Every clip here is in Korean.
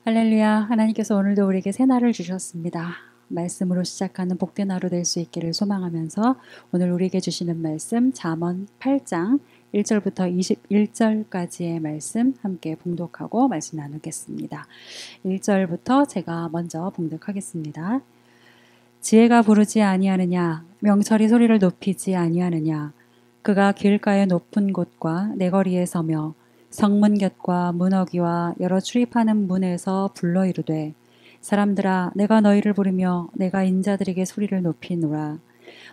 할렐루야. 하나님께서 오늘도 우리에게 새 날을 주셨습니다. 말씀으로 시작하는 복된 하루 될 수 있기를 소망하면서 오늘 우리에게 주시는 말씀 잠언 8장 1절부터 21절까지의 말씀 함께 봉독하고 말씀 나누겠습니다. 1절부터 제가 먼저 봉독하겠습니다. 지혜가 부르지 아니하느냐, 명철이 소리를 높이지 아니하느냐. 그가 길가의 높은 곳과 내거리에 서며 성문 곁과 문어기와 여러 출입하는 문에서 불러 이르되, 사람들아, 내가 너희를 부르며 내가 인자들에게 소리를 높이노라.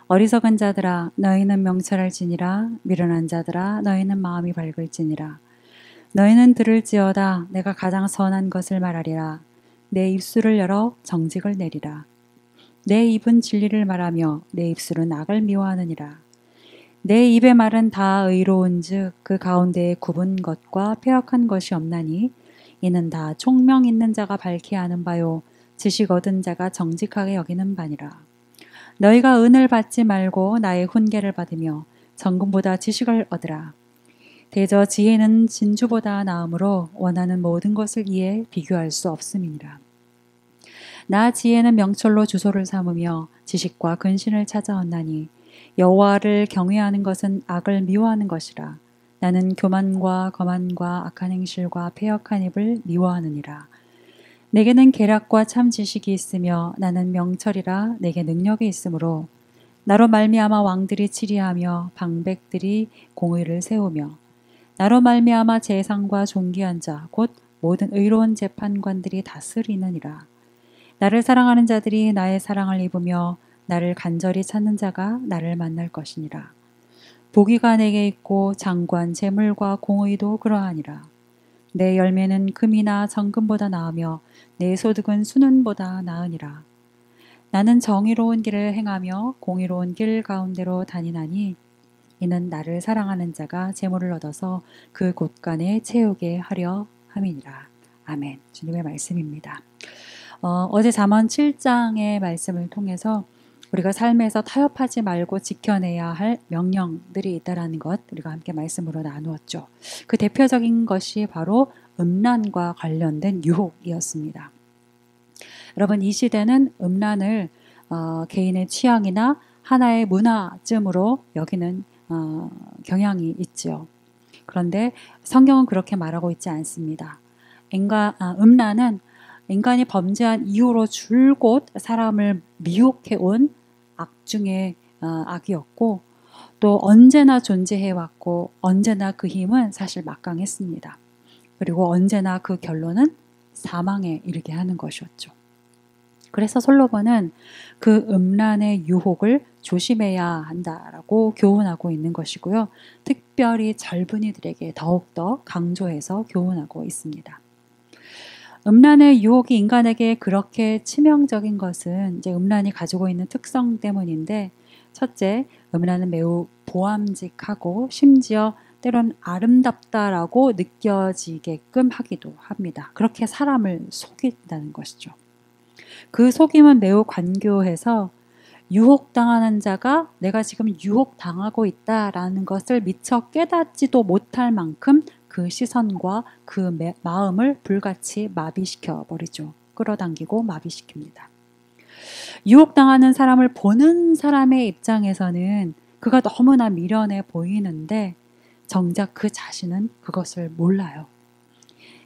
어리석은 자들아, 너희는 명철할지니라. 미련한 자들아, 너희는 마음이 밝을지니라. 너희는 들을지어다. 내가 가장 선한 것을 말하리라. 내 입술을 열어 정직을 내리라. 내 입은 진리를 말하며 내 입술은 악을 미워하느니라. 내 입의 말은 다 의로운즉 그 가운데에 굽은 것과 패역한 것이 없나니 이는 다 총명 있는 자가 밝히 아는 바요 지식 얻은 자가 정직하게 여기는 바니라. 너희가 은을 받지 말고 나의 훈계를 받으며 정금보다 지식을 얻으라. 대저 지혜는 진주보다 나으므로 원하는 모든 것을 이에 비교할 수 없음이니라. 나 지혜는 명철로 주소를 삼으며 지식과 근신을 찾아왔나니 여호와를 경외하는 것은 악을 미워하는 것이라. 나는 교만과 거만과 악한 행실과 패역한 입을 미워하느니라. 내게는 계략과 참 지식이 있으며 나는 명철이라 내게 능력이 있으므로 나로 말미암아 왕들이 치리하며 방백들이 공의를 세우며 나로 말미암아 재상과 존귀한 자 곧 모든 의로운 재판관들이 다스리느니라. 나를 사랑하는 자들이 나의 사랑을 입으며 나를 간절히 찾는 자가 나를 만날 것이니라. 보기가 내게 있고 장관, 재물과 공의도 그러하니라. 내 열매는 금이나 정금보다 나으며 내 소득은 수는보다 나으니라. 나는 정의로운 길을 행하며 공의로운 길 가운데로 다니나니 이는 나를 사랑하는 자가 재물을 얻어서 그 곳간에 채우게 하려 함이니라. 아멘. 주님의 말씀입니다. 어제 잠언 7장의 말씀을 통해서 우리가 삶에서 타협하지 말고 지켜내야 할 명령들이 있다라는 것 우리가 함께 말씀으로 나누었죠. 그 대표적인 것이 바로 음란과 관련된 유혹이었습니다. 여러분, 이 시대는 음란을 개인의 취향이나 하나의 문화쯤으로 여기는 경향이 있죠. 그런데 성경은 그렇게 말하고 있지 않습니다. 음란은 인간이 범죄한 이후로 줄곧 사람을 미혹해온 악 중의 악이었고 또 언제나 존재해왔고 언제나 그 힘은 사실 막강했습니다. 그리고 언제나 그 결론은 사망에 이르게 하는 것이었죠. 그래서 솔로몬은 그 음란의 유혹을 조심해야 한다라고 교훈하고 있는 것이고요. 특별히 젊은이들에게 더욱더 강조해서 교훈하고 있습니다. 음란의 유혹이 인간에게 그렇게 치명적인 것은 이제 음란이 가지고 있는 특성 때문인데, 첫째, 음란은 매우 보암직하고 심지어 때론 아름답다라고 느껴지게끔 하기도 합니다. 그렇게 사람을 속인다는 것이죠. 그 속임은 매우 관교해서 유혹당하는 자가 내가 지금 유혹당하고 있다라는 것을 미처 깨닫지도 못할 만큼 그 시선과 그 마음을 불같이 마비시켜 버리죠. 끌어당기고 마비시킵니다. 유혹당하는 사람을 보는 사람의 입장에서는 그가 너무나 미련해 보이는데 정작 그 자신은 그것을 몰라요.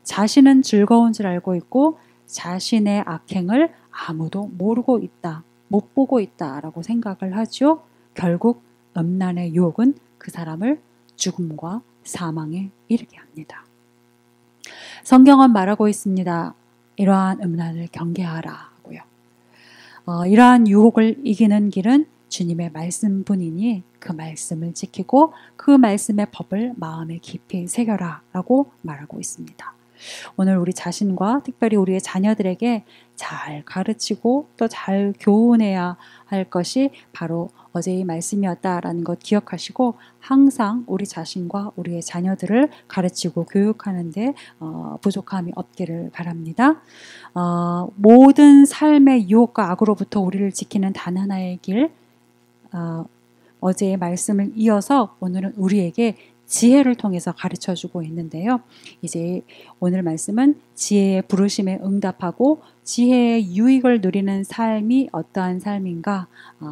자신은 즐거운 줄 알고 있고 자신의 악행을 아무도 모르고 있다, 못 보고 있다라고 생각을 하죠. 결국 음란의 유혹은 그 사람을 죽음과 사망에 이르게 합니다. 성경은 말하고 있습니다. 이러한 음란을 경계하라고요. 이러한 유혹을 이기는 길은 주님의 말씀뿐이니 그 말씀을 지키고 그 말씀의 법을 마음에 깊이 새겨라라고 말하고 있습니다. 오늘 우리 자신과 특별히 우리의 자녀들에게 잘 가르치고 또 잘 교훈해야 할 것이 바로 어제의 말씀이었다라는 것 기억하시고 항상 우리 자신과 우리의 자녀들을 가르치고 교육하는 데 부족함이 없기를 바랍니다. 모든 삶의 유혹과 악으로부터 우리를 지키는 단 하나의 길, 어제의 말씀을 이어서 오늘은 우리에게 지혜를 통해서 가르쳐 주고 있는데요. 이제 오늘 말씀은 지혜의 부르심에 응답하고 지혜의 유익을 누리는 삶이 어떠한 삶인가,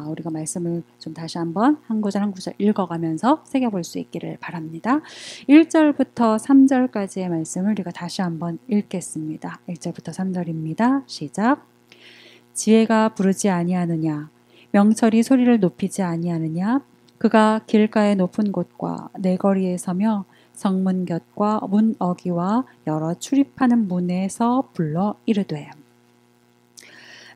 우리가 말씀을 좀 다시 한번 한 구절 한 구절 읽어가면서 새겨볼 수 있기를 바랍니다. 1절부터 3절까지의 말씀을 우리가 다시 한번 읽겠습니다. 1절부터 3절입니다. 시작. 지혜가 부르지 아니하느냐, 명철이 소리를 높이지 아니하느냐, 그가 길가의 높은 곳과 내거리에 서며 성문 곁과 문 어귀와 여러 출입하는 문에서 불러 이르되.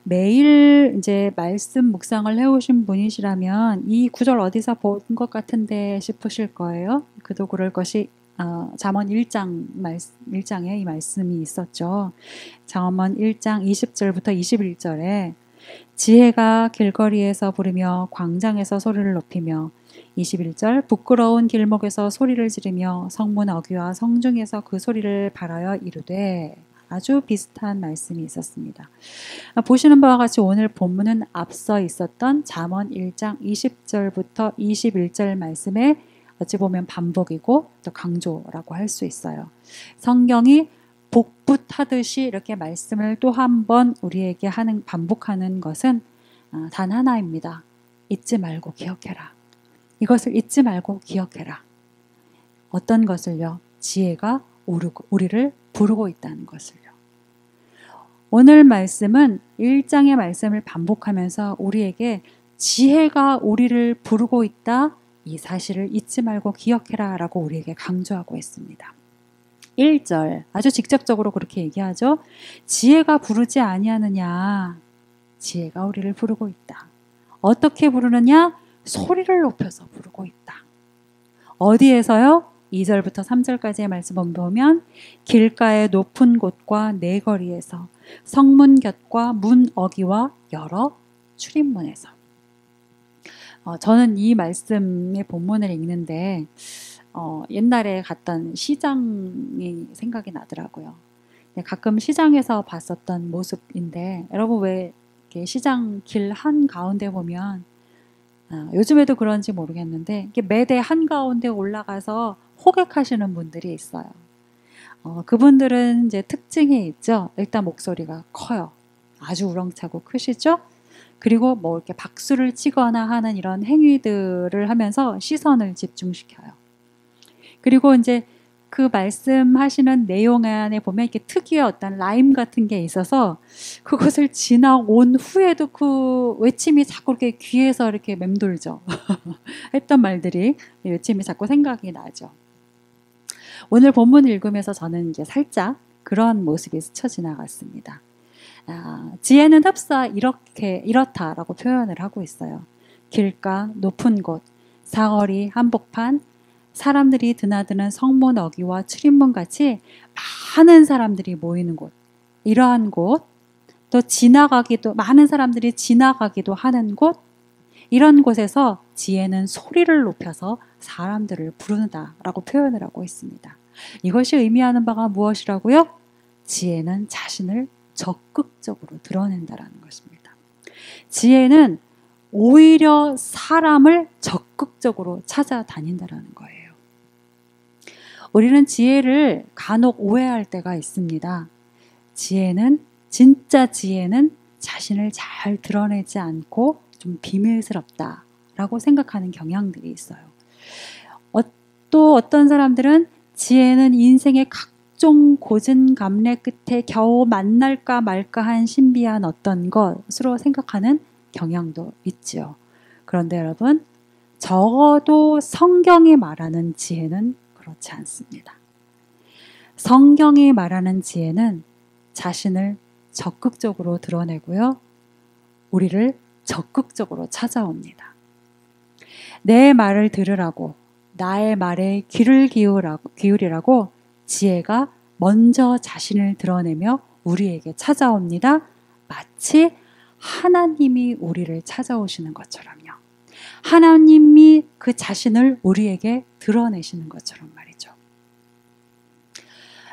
매일 이제 말씀 묵상을 해오신 분이시라면 이 구절 어디서 본 것 같은데 싶으실 거예요. 그도 그럴 것이 잠언 1장에 이 말씀이 있었죠. 잠언 1장 20절부터 21절에 지혜가 길거리에서 부르며 광장에서 소리를 높이며, 21절 부끄러운 길목에서 소리를 지르며 성문 어귀와 성중에서 그 소리를 발하여 이르되. 아주 비슷한 말씀이 있었습니다. 보시는 바와 같이 오늘 본문은 앞서 있었던 잠언 1장 20절부터 21절 말씀에 어찌 보면 반복이고 또 강조라고 할 수 있어요. 성경이 복붙하듯이 이렇게 말씀을 또 한 번 우리에게 반복하는 것은 단 하나입니다. 잊지 말고 기억해라. 이것을 잊지 말고 기억해라. 어떤 것을요? 지혜가 우리를 부르고 있다는 것을요. 오늘 말씀은 1장의 말씀을 반복하면서 우리에게 지혜가 우리를 부르고 있다, 이 사실을 잊지 말고 기억해라 라고 우리에게 강조하고 있습니다. 1절 아주 직접적으로 그렇게 얘기하죠. 지혜가 부르지 아니하느냐. 지혜가 우리를 부르고 있다. 어떻게 부르느냐? 소리를 높여서 부르고 있다. 어디에서요? 2절부터 3절까지의 말씀을 보면 길가의 높은 곳과 내거리에서 성문 곁과 문 어귀와 여러 출입문에서. 저는 이 말씀의 본문을 읽는데 옛날에 갔던 시장이 생각이 나더라고요. 가끔 시장에서 봤었던 모습인데, 여러분 왜 이렇게 시장 길 한가운데 보면 요즘에도 그런지 모르겠는데 매대 한가운데 올라가서 호객하시는 분들이 있어요. 그분들은 이제 특징이 있죠. 일단 목소리가 커요. 아주 우렁차고 크시죠? 그리고 뭐 이렇게 박수를 치거나 하는 이런 행위들을 하면서 시선을 집중시켜요. 그리고 이제 그 말씀하시는 내용 안에 보면 이렇게 특유의 어떤 라임 같은 게 있어서 그것을 지나온 후에도 그 외침이 자꾸 이렇게 귀에서 이렇게 맴돌죠. 했던 말들이, 외침이 자꾸 생각이 나죠. 오늘 본문 읽으면서 저는 이제 살짝 그런 모습이 스쳐 지나갔습니다. 지혜는 흡사 이렇다라고 표현을 하고 있어요. 길가, 높은 곳, 사거리, 한복판, 사람들이 드나드는 성문 어귀와 출입문 같이 많은 사람들이 모이는 곳, 이러한 곳, 또 많은 사람들이 지나가기도 하는 곳, 이런 곳에서 지혜는 소리를 높여서 사람들을 부른다라고 표현을 하고 있습니다. 이것이 의미하는 바가 무엇이라고요? 지혜는 자신을 적극적으로 드러낸다라는 것입니다. 지혜는 오히려 사람을 적극적으로 찾아다닌다라는 거예요. 우리는 지혜를 간혹 오해할 때가 있습니다. 진짜 지혜는 자신을 잘 드러내지 않고 좀 비밀스럽다라고 생각하는 경향들이 있어요. 또 어떤 사람들은 지혜는 인생의 각종 고진감래 끝에 겨우 만날까 말까한 신비한 어떤 것으로 생각하는 경향도 있지요. 그런데 여러분, 적어도 성경이 말하는 지혜는 그렇지 않습니다. 성경이 말하는 지혜는 자신을 적극적으로 드러내고요. 우리를 적극적으로 찾아옵니다. 내 말을 들으라고, 나의 말에 귀를 기울이라고 지혜가 먼저 자신을 드러내며 우리에게 찾아옵니다. 마치 하나님이 우리를 찾아오시는 것처럼요. 하나님이 그 자신을 우리에게 드러내시는 것처럼 말이죠.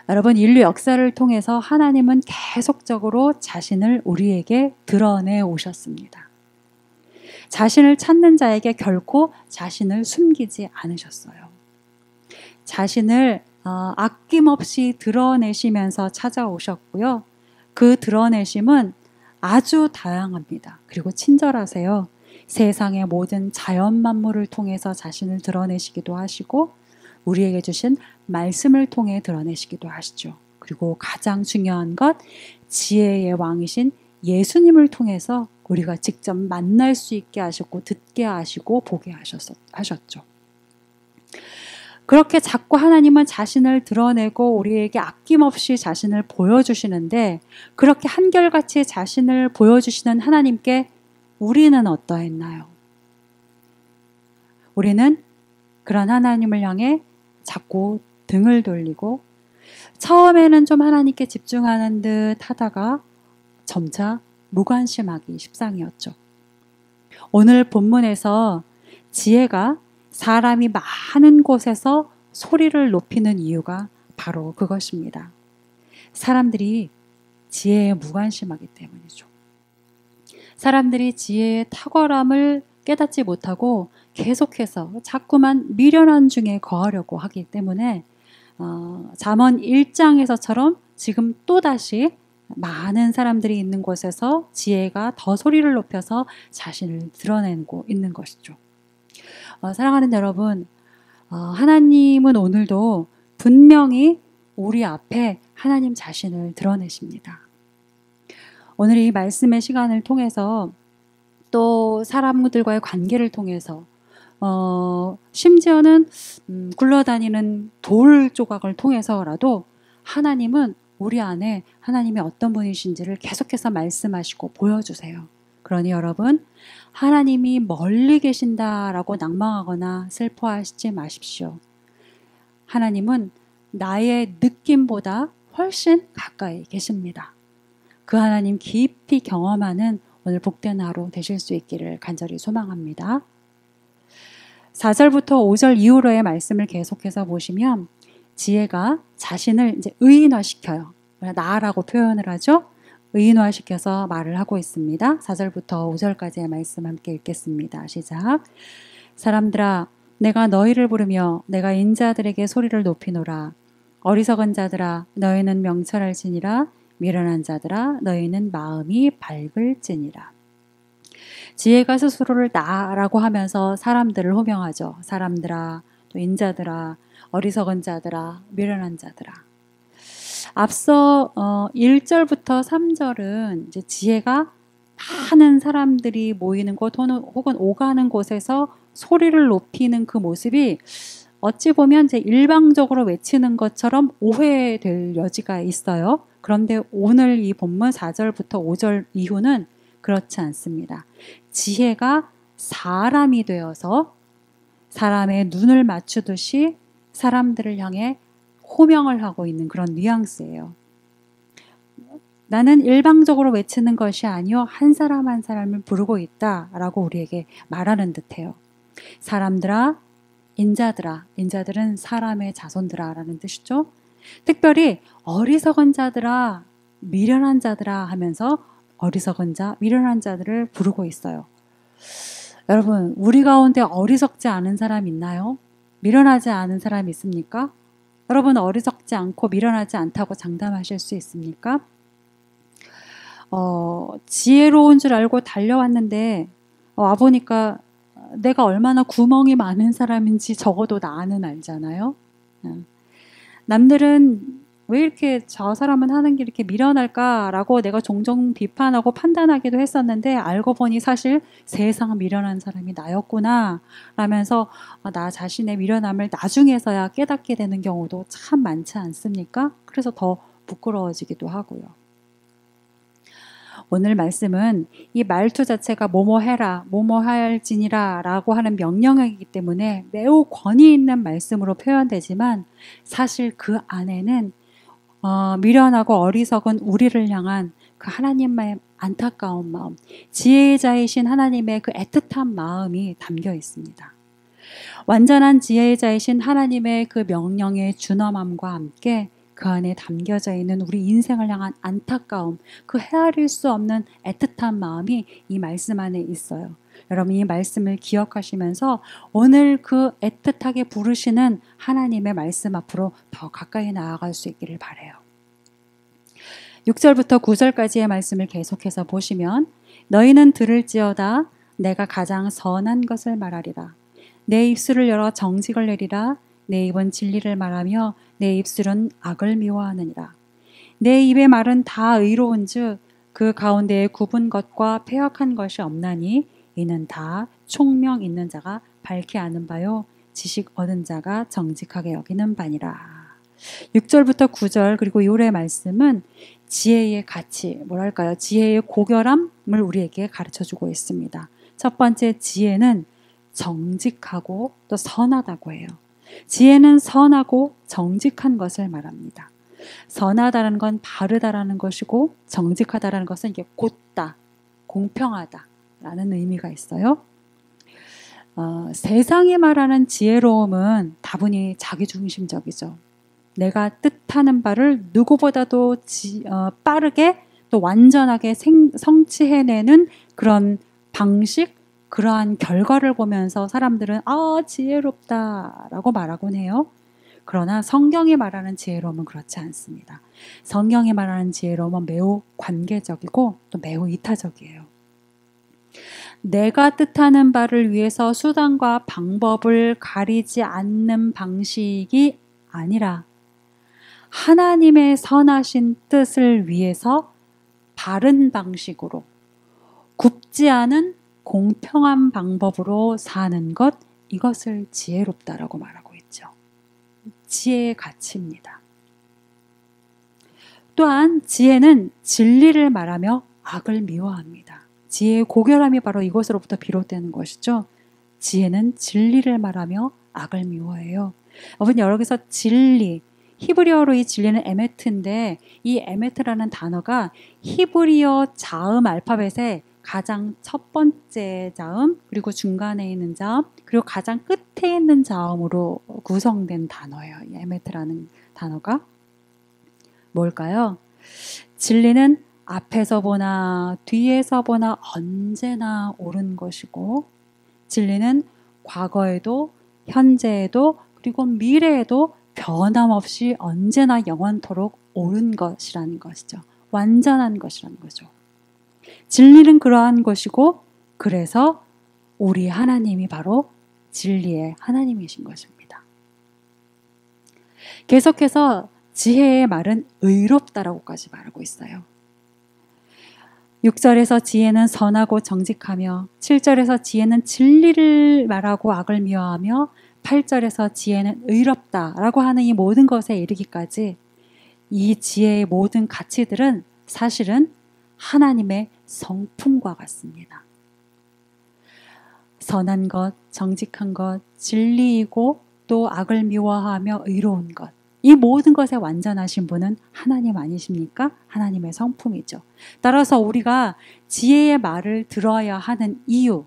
여러분, 인류 역사를 통해서 하나님은 계속적으로 자신을 우리에게 드러내 오셨습니다. 자신을 찾는 자에게 결코 자신을 숨기지 않으셨어요. 자신을 아낌없이 드러내시면서 찾아오셨고요. 그 드러내심은 아주 다양합니다. 그리고 친절하세요. 세상의 모든 자연 만물을 통해서 자신을 드러내시기도 하시고 우리에게 주신 말씀을 통해 드러내시기도 하시죠. 그리고 가장 중요한 것, 지혜의 왕이신 예수님을 통해서 우리가 직접 만날 수 있게 하셨고 듣게 하시고 보게 하셨죠. 그렇게 자꾸 하나님은 자신을 드러내고 우리에게 아낌없이 자신을 보여주시는데 그렇게 한결같이 자신을 보여주시는 하나님께 우리는 어떠했나요? 우리는 그런 하나님을 향해 자꾸 등을 돌리고 처음에는 좀 하나님께 집중하는 듯 하다가 점차 무관심하기 십상이었죠. 오늘 본문에서 지혜가 사람이 많은 곳에서 소리를 높이는 이유가 바로 그것입니다. 사람들이 지혜에 무관심하기 때문이죠. 사람들이 지혜의 탁월함을 깨닫지 못하고 계속해서 자꾸만 미련한 중에 거하려고 하기 때문에 잠언 1장에서처럼 지금 또다시 많은 사람들이 있는 곳에서 지혜가 더 소리를 높여서 자신을 드러내고 있는 것이죠. 사랑하는 여러분, 하나님은 오늘도 분명히 우리 앞에 하나님 자신을 드러내십니다. 오늘 이 말씀의 시간을 통해서 또 사람들과의 관계를 통해서 심지어는 굴러다니는 돌 조각을 통해서라도 하나님은 우리 안에 하나님이 어떤 분이신지를 계속해서 말씀하시고 보여주세요. 그러니 여러분, 하나님이 멀리 계신다라고 낭망하거나 슬퍼하시지 마십시오. 하나님은 나의 느낌보다 훨씬 가까이 계십니다. 그 하나님 깊이 경험하는 오늘 복된 하루 되실 수 있기를 간절히 소망합니다. 4절부터 5절 이후로의 말씀을 계속해서 보시면 지혜가 자신을 이제 의인화시켜요. 나라고 표현을 하죠. 의인화시켜서 말을 하고 있습니다. 4절부터 5절까지의 말씀 함께 읽겠습니다. 시작. 사람들아, 내가 너희를 부르며 내가 인자들에게 소리를 높이노라. 어리석은 자들아, 너희는 명철할지니라. 미련한 자들아, 너희는 마음이 밝을지니라. 지혜가 스스로를 나라고 하면서 사람들을 호명하죠. 사람들아, 또 인자들아, 어리석은 자들아, 미련한 자들아. 앞서 1절부터 3절은 이제 지혜가 많은 사람들이 모이는 곳 혹은 오가는 곳에서 소리를 높이는 그 모습이 어찌 보면 이제 일방적으로 외치는 것처럼 오해될 여지가 있어요. 그런데 오늘 이 본문 4절부터 5절 이후는 그렇지 않습니다. 지혜가 사람이 되어서 사람의 눈을 맞추듯이 사람들을 향해 호명을 하고 있는 그런 뉘앙스예요. 나는 일방적으로 외치는 것이 아니요 한 사람 한 사람을 부르고 있다라고 우리에게 말하는 듯해요. 사람들아, 인자들아, 인자들은 사람의 자손들아 라는 뜻이죠. 특별히 어리석은 자들아, 미련한 자들아 하면서 어리석은 자, 미련한 자들을 부르고 있어요. 여러분, 우리 가운데 어리석지 않은 사람 있나요? 미련하지 않은 사람 있습니까? 여러분, 어리석지 않고 미련하지 않다고 장담하실 수 있습니까? 지혜로운 줄 알고 달려왔는데 와보니까 내가 얼마나 구멍이 많은 사람인지 적어도 나는 알잖아요. 남들은 왜 이렇게 저 사람은 하는 게 이렇게 미련할까라고 내가 종종 비판하고 판단하기도 했었는데 알고 보니 사실 세상 미련한 사람이 나였구나 라면서 나 자신의 미련함을 나중에서야 깨닫게 되는 경우도 참 많지 않습니까? 그래서 더 부끄러워지기도 하고요. 오늘 말씀은 이 말투 자체가 뭐뭐 해라, 뭐뭐 할지니라 라고 하는 명령이기 때문에 매우 권위 있는 말씀으로 표현되지만 사실 그 안에는 미련하고 어리석은 우리를 향한 그 하나님의 안타까운 마음, 지혜자이신 하나님의 그 애틋한 마음이 담겨 있습니다. 완전한 지혜자이신 하나님의 그 명령의 준엄함과 함께 그 안에 담겨져 있는 우리 인생을 향한 안타까움, 그 헤아릴 수 없는 애틋한 마음이 이 말씀 안에 있어요. 여러분 이 말씀을 기억하시면서 오늘 그 애틋하게 부르시는 하나님의 말씀 앞으로 더 가까이 나아갈 수 있기를 바라요. 6절부터 9절까지의 말씀을 계속해서 보시면 너희는 들을지어다 내가 가장 선한 것을 말하리라. 내 입술을 열어 정직을 내리라. 내 입은 진리를 말하며 내 입술은 악을 미워하느니라. 내 입의 말은 다 의로운즉 그 가운데에 굽은 것과 패역한 것이 없나니 이는 다 총명 있는 자가 밝게 아는 바요 지식 얻은 자가 정직하게 여기는 바니라. 6절부터 9절 그리고 요래 말씀은 지혜의 가치, 뭐랄까요? 지혜의 고결함을 우리에게 가르쳐주고 있습니다. 첫 번째 지혜는 정직하고 또 선하다고 해요. 지혜는 선하고 정직한 것을 말합니다. 선하다는 건 바르다라는 것이고 정직하다라는 것은 이게 곧다, 공평하다라는 의미가 있어요. 세상이 말하는 지혜로움은 다분히 자기중심적이죠. 내가 뜻하는 바를 누구보다도 빠르게 또 완전하게 성취해내는 그런 방식, 그러한 결과를 보면서 사람들은 지혜롭다라고 말하곤 해요. 그러나 성경이 말하는 지혜로움은 그렇지 않습니다. 성경이 말하는 지혜로움은 매우 관계적이고 또 매우 이타적이에요. 내가 뜻하는 바를 위해서 수단과 방법을 가리지 않는 방식이 아니라 하나님의 선하신 뜻을 위해서 바른 방식으로 굽지 않은 공평한 방법으로 사는 것, 이것을 지혜롭다라고 말하고 있죠. 지혜의 가치입니다. 또한 지혜는 진리를 말하며 악을 미워합니다. 지혜의 고결함이 바로 이것으로부터 비롯되는 것이죠. 지혜는 진리를 말하며 악을 미워해요. 여러분 여기서 진리, 히브리어로 이 진리는 에메트인데 이 에메트라는 단어가 히브리어 자음 알파벳의 가장 첫 번째 자음, 그리고 중간에 있는 자음, 그리고 가장 끝에 있는 자음으로 구성된 단어예요. 이 에메트라는 단어가 뭘까요? 진리는 앞에서 보나 뒤에서 보나 언제나 옳은 것이고 진리는 과거에도 현재에도 그리고 미래에도 변함없이 언제나 영원토록 옳은 것이라는 것이죠. 완전한 것이라는 거죠. 진리는 그러한 것이고 그래서 우리 하나님이 바로 진리의 하나님이신 것입니다. 계속해서 지혜의 말은 의롭다라고까지 말하고 있어요. 6절에서 지혜는 선하고 정직하며 7절에서 지혜는 진리를 말하고 악을 미워하며 8절에서 지혜는 의롭다라고 하는 이 모든 것에 이르기까지 이 지혜의 모든 가치들은 사실은 하나님의 성품과 같습니다. 선한 것, 정직한 것, 진리이고 또 악을 미워하며 의로운 것. 이 모든 것에 완전하신 분은 하나님 아니십니까? 하나님의 성품이죠. 따라서 우리가 지혜의 말을 들어야 하는 이유,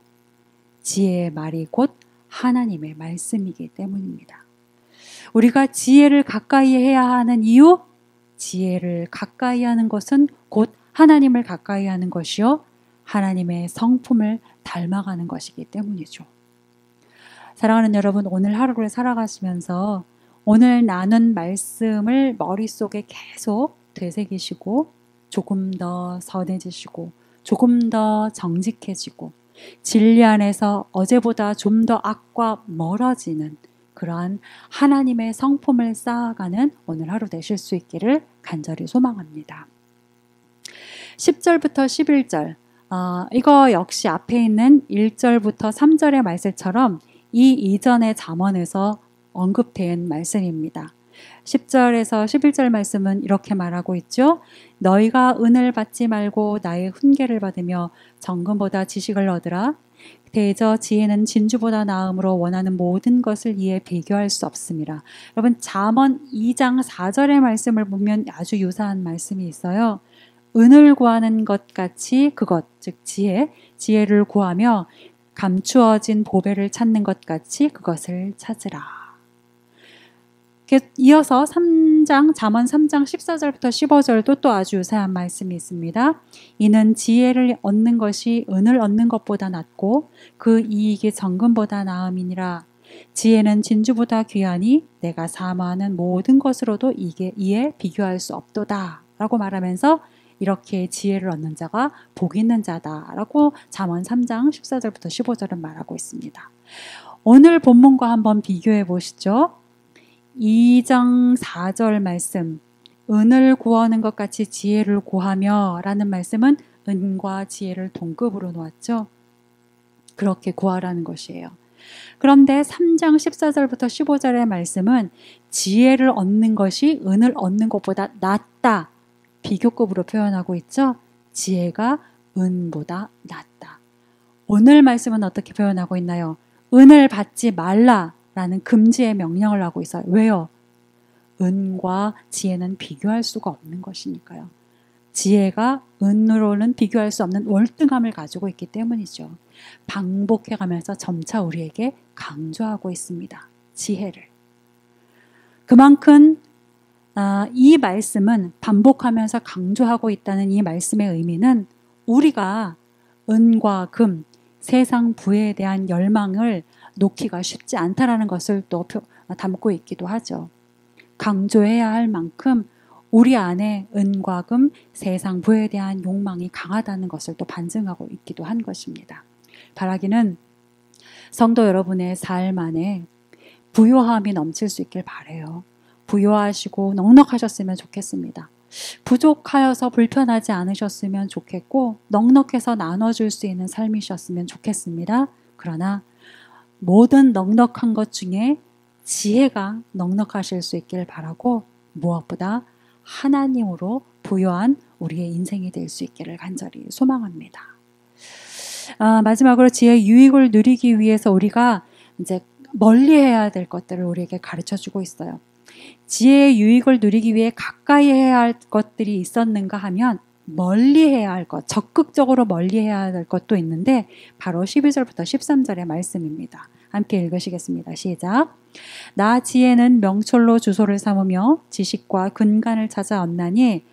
지혜의 말이 곧 하나님의 말씀이기 때문입니다. 우리가 지혜를 가까이 해야 하는 이유, 지혜를 가까이 하는 것은 곧 하나님을 가까이 하는 것이요 하나님의 성품을 닮아가는 것이기 때문이죠. 사랑하는 여러분, 오늘 하루를 살아가시면서 오늘 나눈 말씀을 머릿속에 계속 되새기시고 조금 더 선해지시고 조금 더 정직해지고 진리 안에서 어제보다 좀 더 악과 멀어지는 그러한 하나님의 성품을 쌓아가는 오늘 하루 되실 수 있기를 간절히 소망합니다. 10절부터 11절 이거 역시 앞에 있는 1절부터 3절의 말씀처럼 이 이전의 잠언에서 언급된 말씀입니다. 10절에서 11절 말씀은 이렇게 말하고 있죠. 너희가 은을 받지 말고 나의 훈계를 받으며 정금보다 지식을 얻으라. 대저 지혜는 진주보다 나음으로 원하는 모든 것을 이에 비교할 수 없음이라. 여러분 잠언 2장 4절의 말씀을 보면 아주 유사한 말씀이 있어요. 은을 구하는 것 같이 그것, 즉 지혜를 구하며 감추어진 보배를 찾는 것 같이 그것을 찾으라. 이어서 3 잠언 3장 14절부터 15절도 또 아주 유사한 말씀이 있습니다. 이는 지혜를 얻는 것이 은을 얻는 것보다 낫고 그 이익이 정금보다 나음이니라. 지혜는 진주보다 귀하니 내가 사모하는 모든 것으로도 이에 비교할 수 없도다 라고 말하면서 이렇게 지혜를 얻는 자가 복 있는 자다 라고 잠언 3장 14절부터 15절은 말하고 있습니다. 오늘 본문과 한번 비교해 보시죠. 2장 4절 말씀, 은을 구하는 것 같이 지혜를 구하며 라는 말씀은 은과 지혜를 동급으로 놓았죠. 그렇게 구하라는 것이에요. 그런데 3장 14절부터 15절의 말씀은 지혜를 얻는 것이 은을 얻는 것보다 낫다. 비교급으로 표현하고 있죠. 지혜가 은보다 낫다. 오늘 말씀은 어떻게 표현하고 있나요? 은을 받지 말라라는 금지의 명령을 하고 있어요. 왜요? 은과 지혜는 비교할 수가 없는 것이니까요. 지혜가 은으로는 비교할 수 없는 월등함을 가지고 있기 때문이죠. 반복해가면서 점차 우리에게 강조하고 있습니다. 지혜를. 그만큼 이 말씀은 반복하면서 강조하고 있다는 이 말씀의 의미는 우리가 은과 금, 세상 부에 대한 열망을 놓기가 쉽지 않다라는 것을 또 담고 있기도 하죠. 강조해야 할 만큼 우리 안에 은과 금, 세상 부에 대한 욕망이 강하다는 것을 또 반증하고 있기도 한 것입니다. 바라기는 성도 여러분의 삶 안에 부요함이 넘칠 수 있길 바라요. 부요하시고 넉넉하셨으면 좋겠습니다. 부족하여서 불편하지 않으셨으면 좋겠고 넉넉해서 나눠줄 수 있는 삶이셨으면 좋겠습니다. 그러나 모든 넉넉한 것 중에 지혜가 넉넉하실 수 있길 바라고 무엇보다 하나님으로 부요한 우리의 인생이 될 수 있기를 간절히 소망합니다. 마지막으로 지혜의 유익을 누리기 위해서 우리가 이제 멀리해야 될 것들을 우리에게 가르쳐주고 있어요. 지혜의 유익을 누리기 위해 가까이 해야 할 것들이 있었는가 하면 멀리해야 할 것, 적극적으로 멀리해야 할 것도 있는데 바로 12절부터 13절의 말씀입니다. 함께 읽으시겠습니다. 시작. 나 지혜는 명철로 주소를 삼으며 지식과 근간을 찾아 얻나니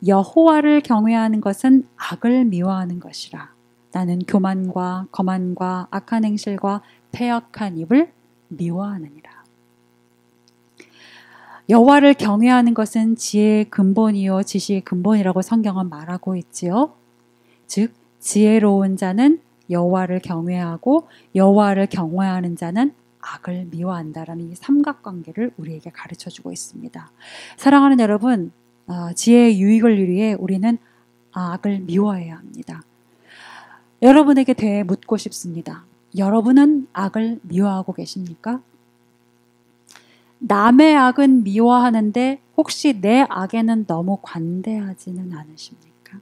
여호와를 경외하는 것은 악을 미워하는 것이라. 나는 교만과 거만과 악한 행실과 패역한 입을 미워하느니라. 여호와를 경외하는 것은 지혜의 근본이요 지식의 근본이라고 성경은 말하고 있지요. 즉 지혜로운 자는 여호와를 경외하고 여호와를 경외하는 자는 악을 미워한다라는 이 삼각관계를 우리에게 가르쳐주고 있습니다. 사랑하는 여러분, 지혜의 유익을 위해 우리는 악을 미워해야 합니다. 여러분에게 대해 묻고 싶습니다. 여러분은 악을 미워하고 계십니까? 남의 악은 미워하는데 혹시 내 악에는 너무 관대하지는 않으십니까?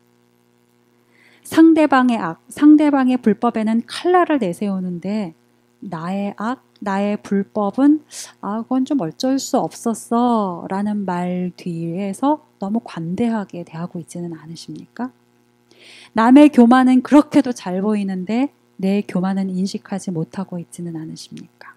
상대방의 악, 상대방의 불법에는 칼날을 내세우는데 나의 악, 나의 불법은 그건 좀 어쩔 수 없었어 라는 말 뒤에서 너무 관대하게 대하고 있지는 않으십니까? 남의 교만은 그렇게도 잘 보이는데 내 교만은 인식하지 못하고 있지는 않으십니까?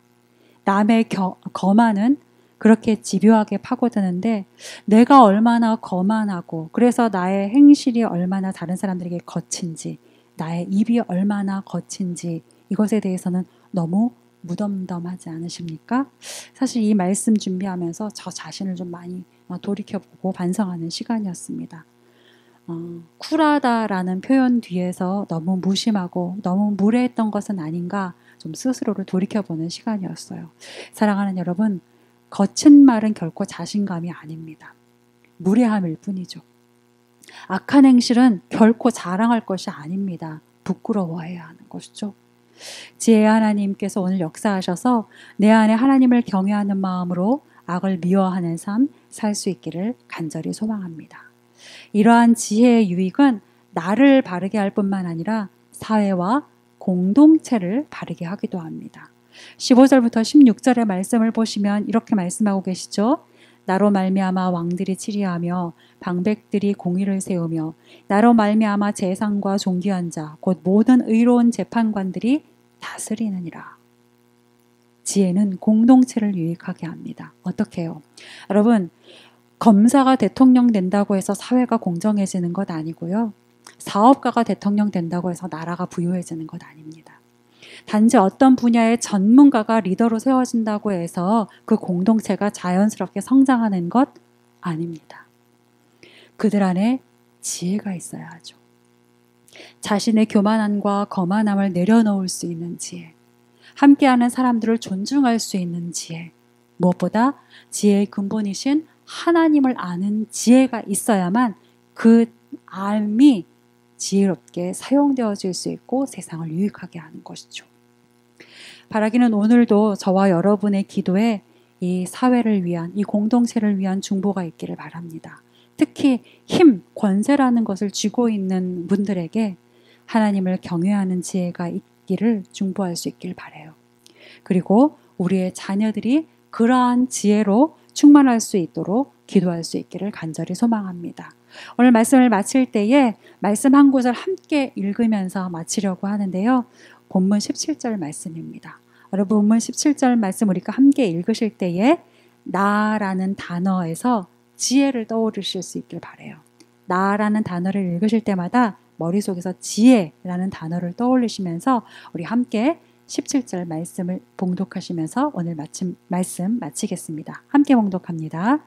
남의 거만은 그렇게 집요하게 파고드는데 내가 얼마나 거만하고 그래서 나의 행실이 얼마나 다른 사람들에게 거친지 나의 입이 얼마나 거친지 이것에 대해서는 너무 무덤덤하지 않으십니까? 사실 이 말씀 준비하면서 저 자신을 좀 많이 돌이켜보고 반성하는 시간이었습니다. 쿨하다라는 표현 뒤에서 너무 무심하고 너무 무례했던 것은 아닌가 좀 스스로를 돌이켜보는 시간이었어요. 사랑하는 여러분, 거친 말은 결코 자신감이 아닙니다. 무례함일 뿐이죠. 악한 행실은 결코 자랑할 것이 아닙니다. 부끄러워해야 하는 것이죠. 지혜의 하나님께서 오늘 역사하셔서 내 안에 하나님을 경외하는 마음으로 악을 미워하는 삶 살 수 있기를 간절히 소망합니다. 이러한 지혜의 유익은 나를 바르게 할 뿐만 아니라 사회와 공동체를 바르게 하기도 합니다. 15절부터 16절의 말씀을 보시면 이렇게 말씀하고 계시죠. 나로 말미암아 왕들이 치리하며 방백들이 공의를 세우며 나로 말미암아 재상과 존귀한 자 곧 모든 의로운 재판관들이 다스리느니라. 지혜는 공동체를 유익하게 합니다. 어떻게 해요? 여러분, 검사가 대통령 된다고 해서 사회가 공정해지는 것 아니고요. 사업가가 대통령 된다고 해서 나라가 부유해지는 것 아닙니다. 단지 어떤 분야의 전문가가 리더로 세워진다고 해서 그 공동체가 자연스럽게 성장하는 것 아닙니다. 그들 안에 지혜가 있어야 하죠. 자신의 교만함과 거만함을 내려놓을 수 있는 지혜, 함께하는 사람들을 존중할 수 있는 지혜, 무엇보다 지혜의 근본이신 하나님을 아는 지혜가 있어야만 그 알미 지혜롭게 사용되어질 수 있고 세상을 유익하게 하는 것이죠. 바라기는 오늘도 저와 여러분의 기도에 이 사회를 위한, 이 공동체를 위한 중보가 있기를 바랍니다. 특히 힘, 권세라는 것을 쥐고 있는 분들에게 하나님을 경외하는 지혜가 있기를 중보할 수 있길 바라요. 그리고 우리의 자녀들이 그러한 지혜로 충만할 수 있도록 기도할 수 있기를 간절히 소망합니다. 오늘 말씀을 마칠 때에 말씀 한 구절 함께 읽으면서 마치려고 하는데요. 본문 17절 말씀입니다. 여러분, 본문 17절 말씀 우리가 함께 읽으실 때에 나라는 단어에서 지혜를 떠오르실 수 있길 바라요. 나라는 단어를 읽으실 때마다 머릿속에서 지혜라는 단어를 떠올리시면서 우리 함께 17절 말씀을 봉독하시면서 오늘 말씀 마치겠습니다. 함께 봉독합니다.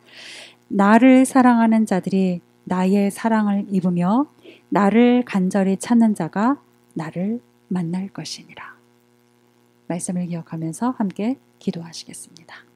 나를 사랑하는 자들이 나의 사랑을 입으며 나를 간절히 찾는 자가 나를 만날 것이니라. 말씀을 기억하면서 함께 기도하시겠습니다.